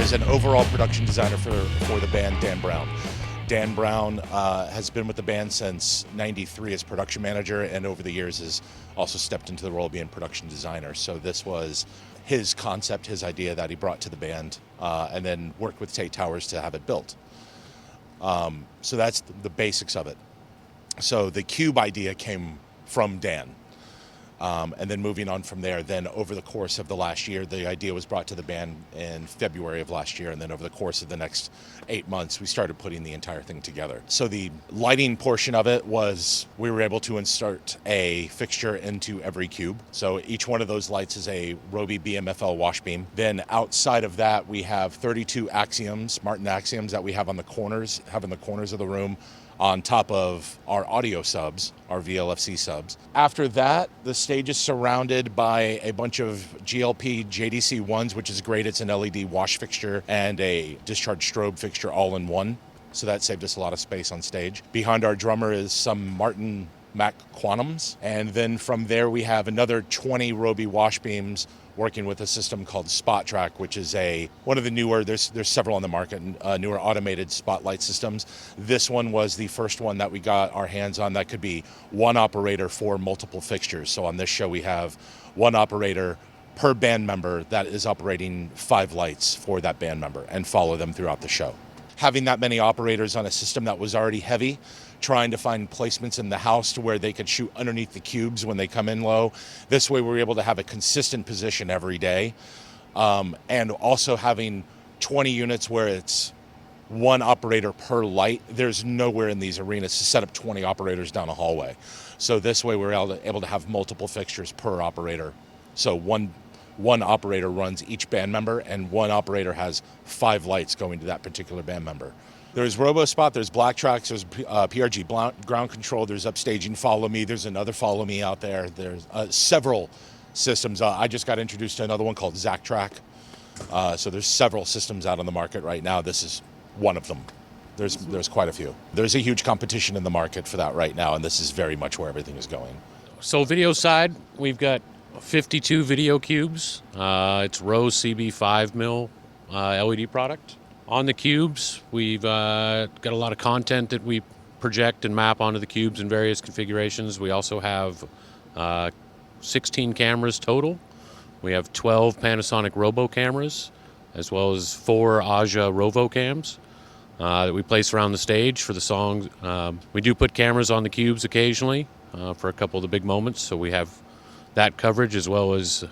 there's an overall production designer for the band, Dan Brown. Dan Brown has been with the band since '93 as production manager, and over the years has also stepped into the role of being production designer. So this was his concept, his idea that he brought to the band, and then worked with Tate Towers to have it built. So that's the basics of it. So the cube idea came from Dan. And then moving on from there, then over the course of the last year, the idea was brought to the band in February of last year. And then over the course of the next 8 months, we started putting the entire thing together. So the lighting portion of it was we were able to insert a fixture into every cube. So each one of those lights is a Roby BMFL wash beam. Then outside of that, we have 32 axioms, Martin axioms that we have on the corners, of the room, on top of our audio subs, our VLFC subs. After that, the stage is surrounded by a bunch of GLP JDC1s, which is great. It's an LED wash fixture and a discharge strobe fixture all in one. So that saved us a lot of space on stage. Behind our drummer is some Martin Mac Quantums. And then from there, we have another 20 Roby wash beams working with a system called Spot Track, which is one of the newer, there's several on the market, newer automated spotlight systems. This one was the first one that we got our hands on that could be one operator for multiple fixtures. So on this show, we have one operator per band member that is operating 5 lights for that band member and follow them throughout the show. Having that many operators on a system that was already heavy, trying to find placements in the house to where they could shoot underneath the cubes when they come in low. This way we're able to have a consistent position every day. And also having 20 units where it's one operator per light. There's nowhere in these arenas to set up 20 operators down a hallway. So this way we're able to have multiple fixtures per operator. So one operator runs each band member, and one operator has 5 lights going to that particular band member. There's RoboSpot, there's Black Tracks, there's PRG ground control, there's Upstaging Follow Me, there's another Follow Me out there. There's several systems. I just got introduced to another one called Zack Track. So there's several systems out on the market right now. This is one of them. There's quite a few. There's a huge competition in the market for that right now, and this is very much where everything is going. So video side, we've got 52 video cubes. It's Rose CB 5mm LED product. On the cubes, we've got a lot of content that we project and map onto the cubes in various configurations. We also have 16 cameras total. We have 12 Panasonic Robo cameras, as well as 4 Aja Rovo cams that we place around the stage for the songs. We do put cameras on the cubes occasionally for a couple of the big moments, so we have that coverage as well as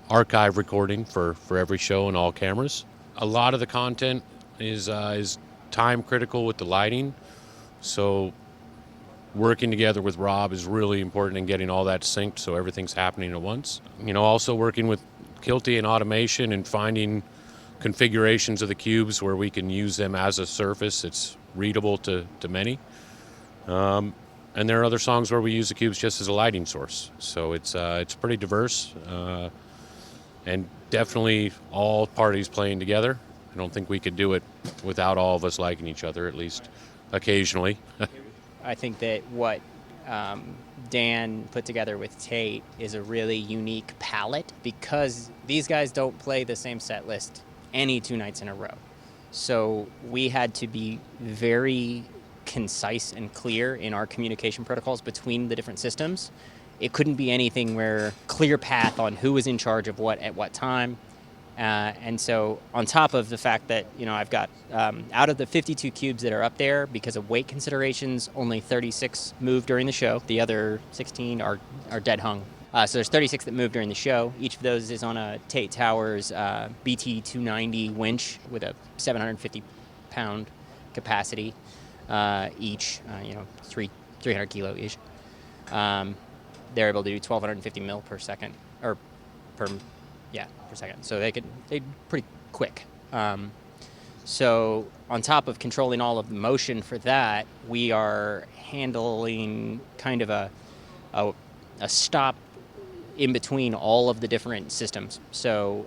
archive recording for every show and all cameras. A lot of the content is time critical with the lighting, so working together with Rob is really important in getting all that synced so everything's happening at once. Also working with Kilty and automation and finding configurations of the cubes where we can use them as a surface. It's readable to many. And there are other songs where we use the cubes just as a lighting source. So it's pretty diverse and definitely all parties playing together. I don't think we could do it without all of us liking each other, at least occasionally. I think that what Dan put together with Tate is a really unique palette because these guys don't play the same set list any 2 nights in a row. So we had to be very concise and clear in our communication protocols between the different systems. It couldn't be anything where clear path on who was in charge of what at what time. And so on top of the fact that, I've got out of the 52 cubes that are up there, because of weight considerations, only 36 moved during the show. The other 16 are dead hung. So there's 36 that moved during the show. Each of those is on a Tate Towers BT 290 winch with a 750-pound capacity each, 300 kilo each. They're able to do 1,250 mil per second, or per second. So they're pretty quick. So on top of controlling all of the motion for that, we are handling kind of a stop in between all of the different systems. So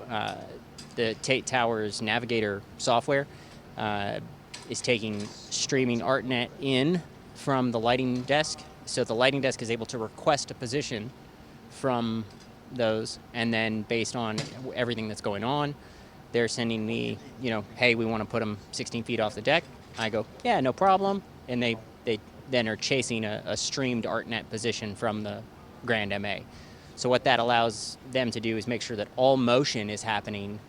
the Tate Towers Navigator software is taking streaming ArtNet in from the lighting desk. So the lighting desk is able to request a position from those, and then based on everything that's going on, they're sending me, hey, we want to put them 16 feet off the deck. I go, yeah, no problem. And they then are chasing a streamed ArtNet position from the Grand MA. So what that allows them to do is make sure that all motion is happening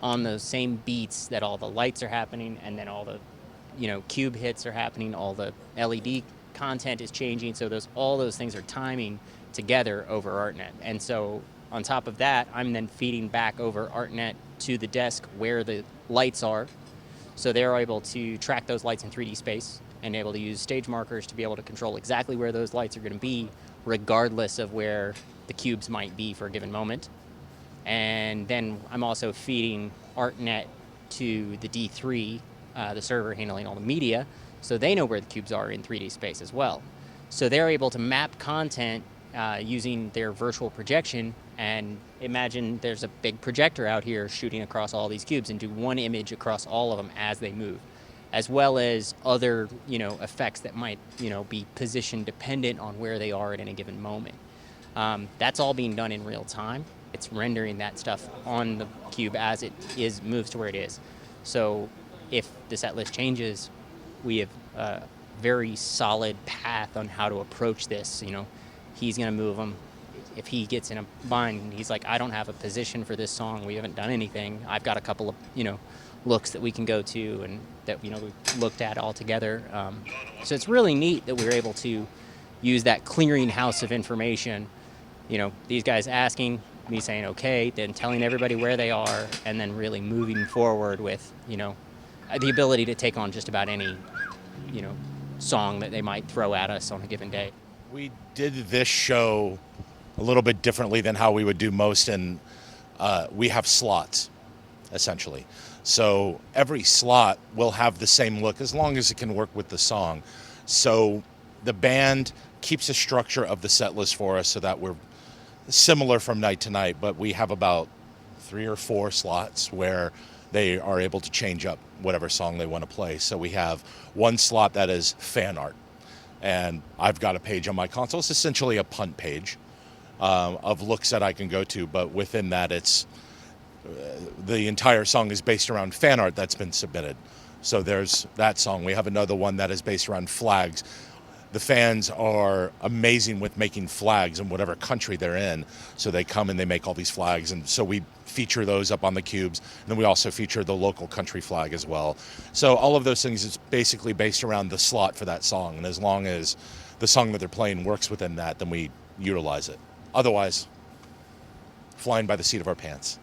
on those same beats, that all the lights are happening, and then all the, cube hits are happening, all the LED content is changing. So all those things are timing together over ArtNet. And so on top of that, I'm then feeding back over ArtNet to the desk where the lights are. So they're able to track those lights in 3D space and able to use stage markers to be able to control exactly where those lights are going to be, regardless of where the cubes might be for a given moment. And then I'm also feeding ArtNet to the D3, the server handling all the media, so they know where the cubes are in 3D space as well. So they're able to map content using their virtual projection, and imagine there's a big projector out here shooting across all these cubes and do one image across all of them as they move, as well as other, effects that might, be position dependent on where they are at any given moment. That's all being done in real time. It's rendering that stuff on the cube as it moves to where it is. So if the set list changes, we have a very solid path on how to approach this. He's going to move them. If he gets in a bind, he's like, I don't have a position for this song. We haven't done anything. I've got a couple of, looks that we can go to and that, we've looked at all together. So it's really neat that we're able to use that clearinghouse of information. These guys asking, me saying okay, then telling everybody where they are, and then really moving forward with, the ability to take on just about any, song that they might throw at us on a given day. We did this show a little bit differently than how we would do most, and we have slots, essentially. So every slot will have the same look as long as it can work with the song. So the band keeps a structure of the set list for us so that we're similar from night to night, but we have about 3 or 4 slots where they are able to change up whatever song they want to play. So we have one slot that is fan art, and I've got a page on my console. It's essentially a punt page of looks that I can go to, but within that, it's the entire song is based around fan art that's been submitted. So there's that song. We have another one that is based around flags. The fans are amazing with making flags in whatever country they're in. So they come and they make all these flags. And so we feature those up on the cubes. And then we also feature the local country flag as well. So all of those things is basically based around the slot for that song. And as long as the song that they're playing works within that, then we utilize it. Otherwise, flying by the seat of our pants.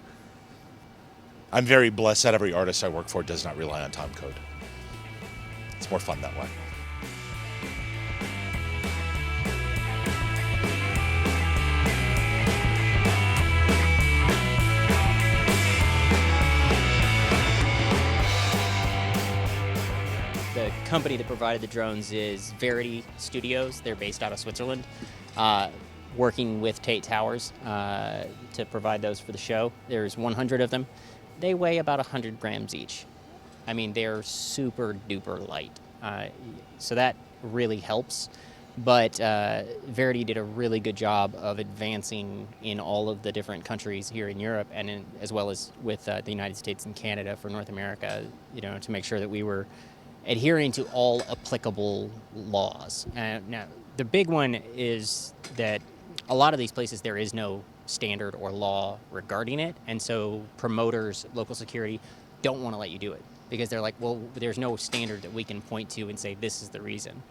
I'm very blessed that every artist I work for does not rely on time code. It's more fun that way. The company that provided the drones is Verity Studios. They're based out of Switzerland, working with Tate Towers to provide those for the show. There's 100 of them. They weigh about 100 grams each. I mean, they're super duper light. So that really helps. But Verity did a really good job of advancing in all of the different countries here in Europe, and as well as with the United States and Canada for North America, to make sure that we were adhering to all applicable laws. Now, the big one is that a lot of these places there is no standard or law regarding it, and so promoters, local security, don't want to let you do it because they're like, well, there's no standard that we can point to and say this is the reason.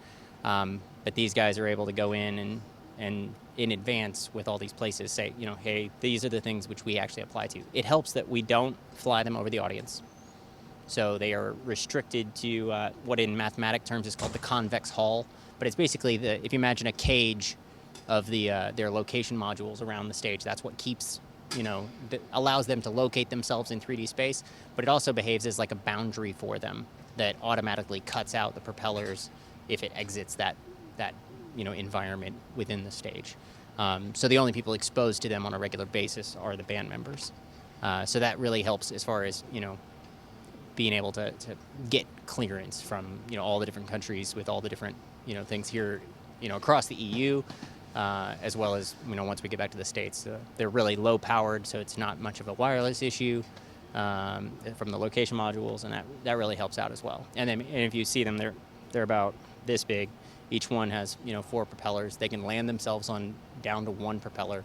But these guys are able to go in and in advance with all these places say, hey, these are the things which we actually apply to. It helps that we don't fly them over the audience. So they are restricted to what in mathematic terms is called the convex hull. But it's basically, if you imagine a cage of their location modules around the stage, that's what keeps, allows them to locate themselves in 3D space. But it also behaves as like a boundary for them that automatically cuts out the propellers if it exits that environment within the stage. So the only people exposed to them on a regular basis are the band members. So that really helps as far as, being able to get clearance from, all the different countries with all the different, things here, across the EU, as well as, once we get back to the States. They're really low powered, so it's not much of a wireless issue. from the location modules, and that really helps out as well. And then if you see them, they're about this big. Each one has 4 propellers. They can land themselves on down to 1 propeller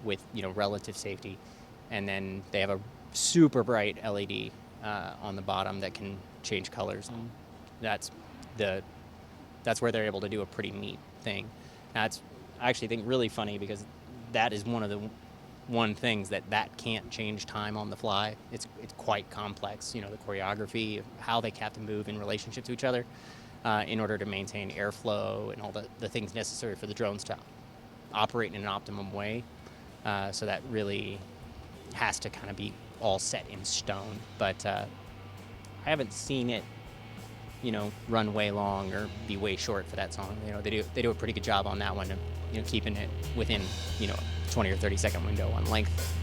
with relative safety, and then they have a super bright LED on the bottom that can change colors, and that's where they're able to do a pretty neat thing. That's I actually think really funny, because that is one of the things that can't change time on the fly. It's quite complex, the choreography, how they have to move in relationship to each other in order to maintain airflow and all the things necessary for the drones to operate in an optimum way. So that really has to kind of be all set in stone. But I haven't seen it, run way long or be way short for that song. They do a pretty good job on that one of, keeping it within, 20 or 30 second window on length.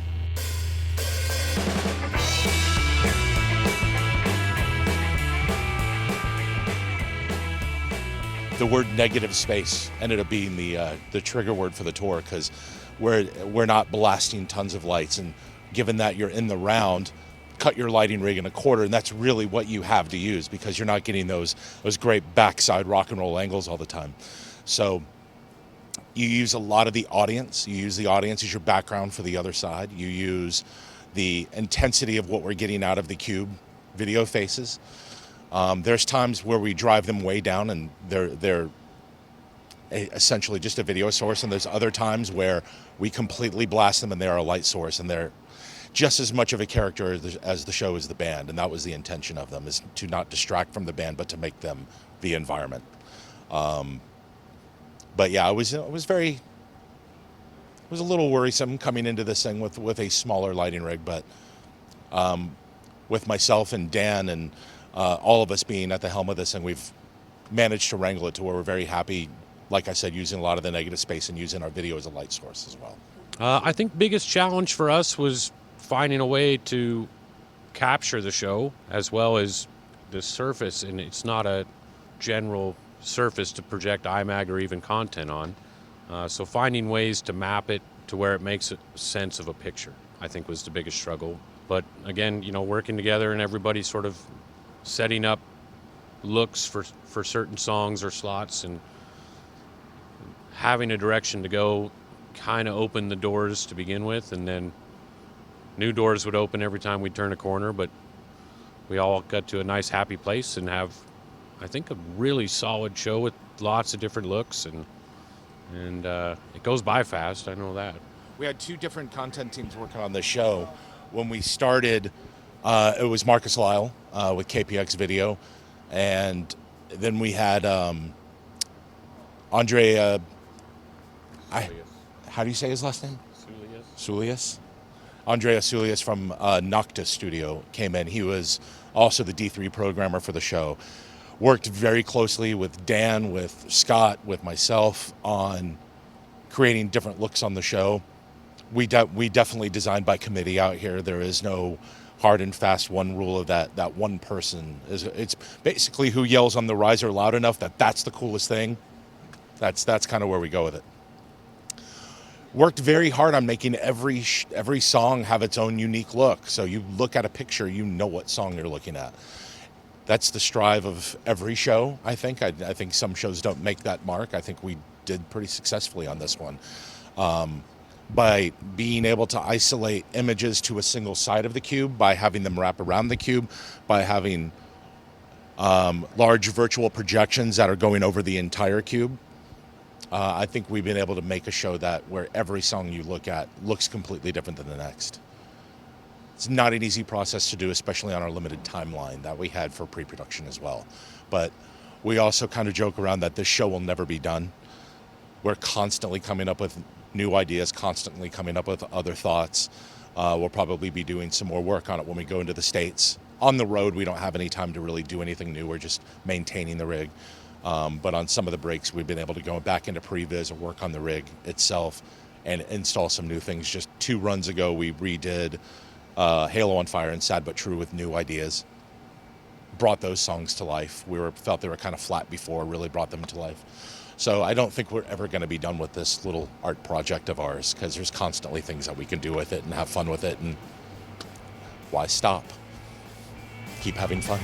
The word negative space ended up being the trigger word for the tour, because we're not blasting tons of lights, and given that you're in the round, cut your lighting rig in a quarter, and that's really what you have to use, because you're not getting those great backside rock and roll angles all the time. So you use a lot of the audience. You use the audience as your background for the other side. You use the intensity of what we're getting out of the cube video faces. There's times where we drive them way down and they're essentially just a video source, and there's other times where we completely blast them and they're a light source, and they're just as much of a character as the show is the band. And that was the intention of them, is to not distract from the band, but to make them the environment. But yeah, it was a little worrisome coming into this thing with a smaller lighting rig, but with myself and Dan and all of us being at the helm of this thing, we've managed to wrangle it to where we're very happy, like I said, using a lot of the negative space and using our video as a light source as well. I think biggest challenge for us was finding a way to capture the show as well as the surface, and it's not a general surface to project IMAG or even content on. So finding ways to map it to where it makes sense of a picture, I think, was the biggest struggle. But again, working together and everybody sort of setting up looks for certain songs or slots and having a direction to go kind of opened the doors to begin with, and then new doors would open every time we'd turn a corner, but we all got to a nice happy place and have, I think, a really solid show with lots of different looks, and it goes by fast, I know that. We had 2 different content teams working on this show. When we started, it was Markus Lyle with KPX Video, and then we had Andre, how do you say his last name? Sulius. Andrea Sulius from Noctis Studio came in. He was also the D3 programmer for the show. Worked very closely with Dan, with Scott, with myself on creating different looks on the show. We definitely designed by committee out here. There is no hard and fast one rule of that one person. It's basically who yells on the riser loud enough that's the coolest thing. That's kind of where we go with it. Worked very hard on making every song have its own unique look. So you look at a picture, you know what song you're looking at. That's the strive of every show, I think. I think some shows don't make that mark. I think we did pretty successfully on this one. By being able to isolate images to a single side of the cube, by having them wrap around the cube, by having large virtual projections that are going over the entire cube, I think we've been able to make a show that where every song you look at looks completely different than the next. It's not an easy process to do, especially on our limited timeline that we had for pre-production as well. But we also kind of joke around that this show will never be done. We're constantly coming up with new ideas, constantly coming up with other thoughts. We'll probably be doing some more work on it when we go into the States. On the road, we don't have any time to really do anything new. We're just maintaining the rig. But on some of the breaks, we've been able to go back into previs or work on the rig itself and install some new things. Just 2 runs ago, we redid Halo on Fire and Sad But True with new ideas. Brought those songs to life. Felt they were kind of flat before, really brought them to life. So I don't think we're ever going to be done with this little art project of ours, because there's constantly things that we can do with it and have fun with it. And Why stop? Keep having fun.